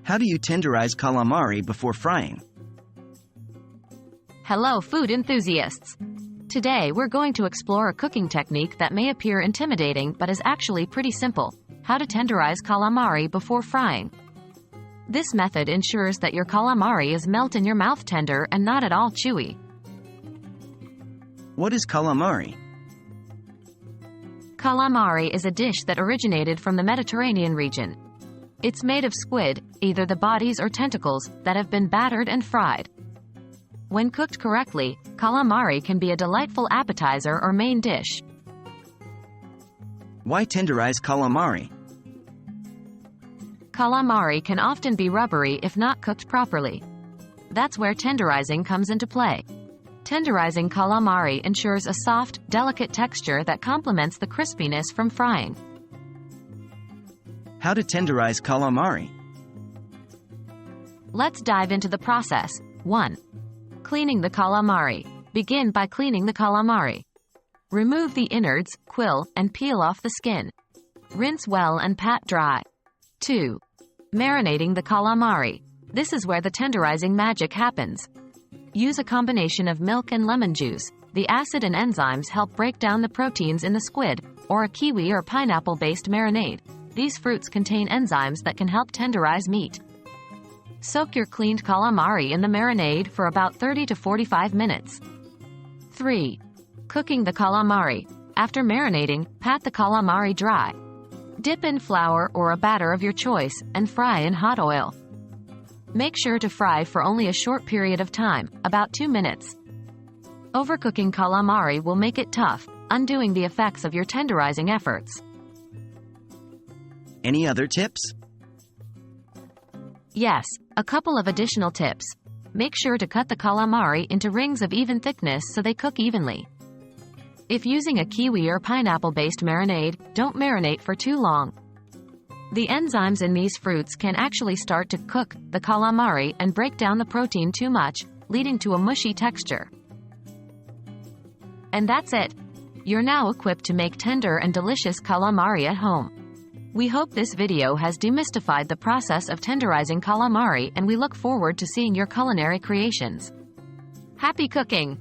How do you tenderize calamari before frying? Hello, food enthusiasts! Today we're going to explore a cooking technique that may appear intimidating but is actually pretty simple: how to tenderize calamari before frying. This method ensures that your calamari is melt in your mouth tender and not at all chewy. What is calamari? Calamari is a dish that originated from the Mediterranean region. It's made of squid, either the bodies or tentacles, that have been battered and fried. When cooked correctly, calamari can be a delightful appetizer or main dish. Why tenderize calamari? Calamari can often be rubbery if not cooked properly. That's where tenderizing comes into play. Tenderizing calamari ensures a soft, delicate texture that complements the crispiness from frying. How to tenderize calamari? Let's dive into the process. 1. Cleaning the calamari. Begin by cleaning the calamari. Remove the innards, quill, and peel off the skin. Rinse well and pat dry. 2. Marinating the calamari. This is where the tenderizing magic happens. Use a combination of milk and lemon juice. The acid and enzymes help break down the proteins in the squid, or a kiwi or pineapple-based marinade. These fruits contain enzymes that can help tenderize meat. Soak your cleaned calamari in the marinade for about 30 to 45 minutes. 3. Cooking the calamari. After marinating, pat the calamari dry. Dip in flour or a batter of your choice, and fry in hot oil. Make sure to fry for only a short period of time, about 2 minutes. Overcooking calamari will make it tough, undoing the effects of your tenderizing efforts. Any other tips? Yes, a couple of additional tips. Make sure to cut the calamari into rings of even thickness so they cook evenly. If using a kiwi or pineapple-based marinade, don't marinate for too long. The enzymes in these fruits can actually start to cook the calamari and break down the protein too much, leading to a mushy texture. And that's it. You're now equipped to make tender and delicious calamari at home. We hope this video has demystified the process of tenderizing calamari, and we look forward to seeing your culinary creations. Happy cooking!